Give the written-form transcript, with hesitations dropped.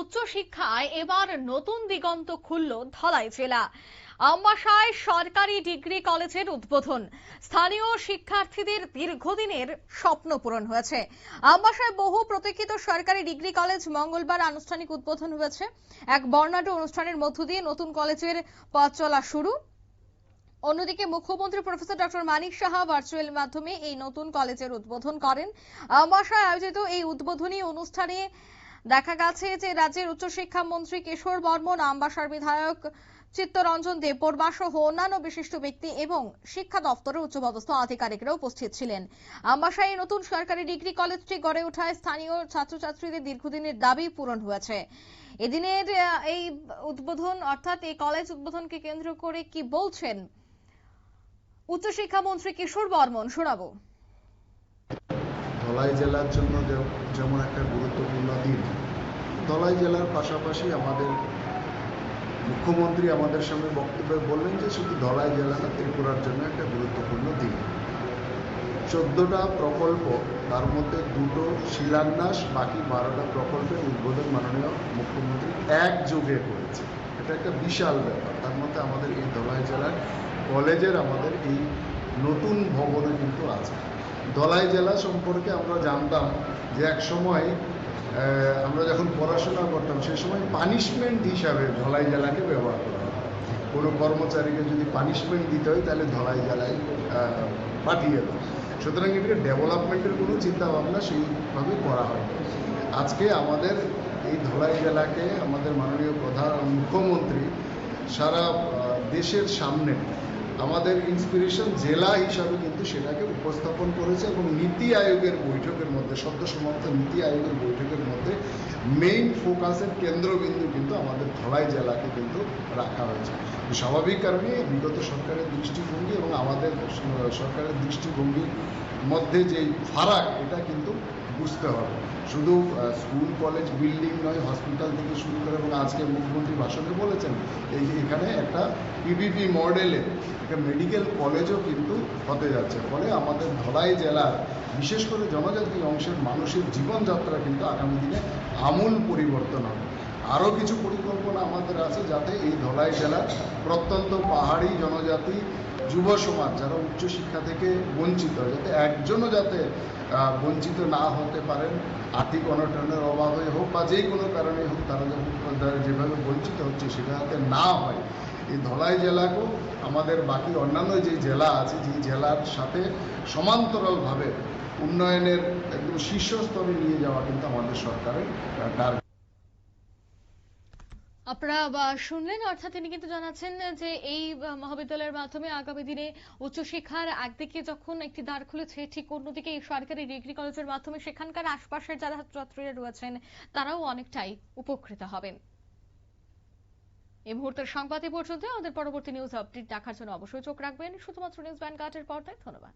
উচ্চশিক্ষায় এবার নতুন দিগন্ত খুলল ধলাই জেলা। আমবাসায় সরকারি ডিগ্রি কলেজের উদ্বোধন। স্থানীয় শিক্ষার্থীদের দীর্ঘদিনের স্বপ্ন পূরণ হয়েছে। আমবাসায় বহু প্রতীক্ষিত সরকারি ডিগ্রি কলেজ মঙ্গলবার আনুষ্ঠানিক উদ্বোধন হয়েছে। এক বর্ণাঢ্য অনুষ্ঠানের মধ্য দিয়ে নতুন কলেজের পথ চলা শুরু। অন্যদিকে মুখ্যমন্ত্রী professor doctor Manik Saha virtual মাধ্যমে এই নতুন কলেজের উদ্বোধন করেন। আমবাসায় আয়োজিত এই উদ্বোধনী অনুষ্ঠানে দেখা গেছে যে রাজ্যের উচ্চশিক্ষা মন্ত্রী কিশোর বর্মন, আমবাসার বিধায়ক চিত্তরঞ্জন দেববর্মা সহ অন্যান্য বিশিষ্ট ব্যক্তি এবং শিক্ষা দপ্তরের উচ্চপদস্থ আধিকারিকরা উপস্থিত ছিলেন। আমবাসায় এই নতুন সরকারি ডিগ্রি কলেজটি গড়ে ওঠায় স্থানীয় ছাত্রছাত্রীদের দীর্ঘদিনের দাবি পূরণ হয়েছে। এদিনের এই উদ্বোধন অর্থাৎ এই কলেজ উদ্বোধনকে কেন্দ্র করে কি বলছেন উচ্চশিক্ষা মন্ত্রী কিশোর বর্মন, শোনাবো। ধলাই জেলার জন্য যেমন একটা গুরুত্বপূর্ণ দিন, ধলাই জেলার পাশাপাশি আমাদের মুখ্যমন্ত্রী আমাদের সামনে বক্তব্যে বললেন যে শুধু ধলাই জেলা না, ত্রিপুরার জন্য একটা গুরুত্বপূর্ণ দিন। 14টা প্রকল্প, তার মধ্যে 2টো শিলান্যাস, বাকি 12টা প্রকল্পের উদ্বোধন মাননীয় মুখ্যমন্ত্রী একযোগে করেছে। এটা একটা বিশাল ব্যাপার। তার মধ্যে আমাদের এই ধলাই জেলার কলেজের আমাদের এই নতুন ভবনে কিন্তু আছে। ধলাই জেলা সম্পর্কে আমরা জানতাম যে এক সময় আমরা যখন পড়াশোনা করতাম সে সময় পানিশমেন্ট হিসাবে ধলাই জেলাকে ব্যবহার করা হয়। কোনো কর্মচারীকে যদি পানিশমেন্ট দিতে হয় তাহলে ধলাই জেলায় পাঠিয়ে দেয়। সুতরাং এটাকে ডেভেলপমেন্টের কোনো চিন্তাভাবনা সেইভাবে করা হয়। আজকে আমাদের এই ধলাই জেলাকে আমাদের মাননীয় প্রধান মুখ্যমন্ত্রী সারা দেশের সামনে আমাদের ইন্সপিরেশন জেলা হিসাবে কিন্তু সেটাকে উপস্থাপন করেছে এবং নীতি আয়োগের বৈঠকের মধ্যে, সদ্য সমাপ্ত নীতি আয়োগের বৈঠকের মধ্যে মেইন ফোকাসের কেন্দ্রবিন্দু কিন্তু আমাদের ধলাই জেলাকে কিন্তু রাখা হয়েছে। স্বাভাবিক কারণে বিগত সরকারের দৃষ্টিভঙ্গি এবং আমাদের সরকারের দৃষ্টিভঙ্গির মধ্যে যেই ফারাক, এটা কিন্তু বুঝতে হবে। শুধু স্কুল কলেজ বিল্ডিং নয়, হসপিটাল থেকে শুরু করে, এবং আজকে মুখ্যমন্ত্রী ভাষণে বলেছেন এই যে এখানে একটা পিপিপি মডেলে একটা মেডিকেল কলেজও কিন্তু হতে যাচ্ছে। ফলে আমাদের ধলাই জেলার বিশেষ করে জনজাতি অংশের মানুষের জীবনযাত্রা কিন্তু আগামী দিনে আমূল পরিবর্তন হবে। আরও কিছু পরিকল্পনা আমাদের আছে যাতে এই ধলাই জেলার প্রত্যন্ত পাহাড়ি জনজাতি যুব সমাজ যারা উচ্চশিক্ষা থেকে বঞ্চিত, যাতে একজনও যাতে বঞ্চিত না হতে পারেন, আর্থিক অনটনের অভাবে হোক বা যে কোনো কারণে হোক, তারা যেভাবে বঞ্চিত হচ্ছে সেটা যাতে না হয়। এই ধলাই জেলাকেও আমাদের বাকি অন্যান্য যে জেলা আছে, যে জেলার সাথে সমান্তরালভাবে উন্নয়নের একদম শীর্ষস্তরে নিয়ে যাওয়া কিন্তু আমাদের সরকারের টার্গেট। আপনারা শুনলেন, অর্থাৎ তিনি কিন্তু জানাচ্ছেন যে এই মহাবিদ্যালয়ের মাধ্যমে আগামী দিনে উচ্চশিক্ষার একদিকে যখন একটি দ্বার খুলেছে, ঠিক অন্যদিকে এই সরকারি ডিগ্রি কলেজের মাধ্যমে সেখানকার আশপাশের যারা ছাত্রছাত্রীরা রয়েছেন তারাও অনেকটাই উপকৃত হবেন। এই মুহূর্তের সংবাদ এ পর্যন্ত। আমাদের পরবর্তী নিউজ আপডেট দেখার জন্য অবশ্যই চোখ রাখবেন শুধুমাত্র নিউজ ভ্যানগার্ডের পর্দায়। ধন্যবাদ।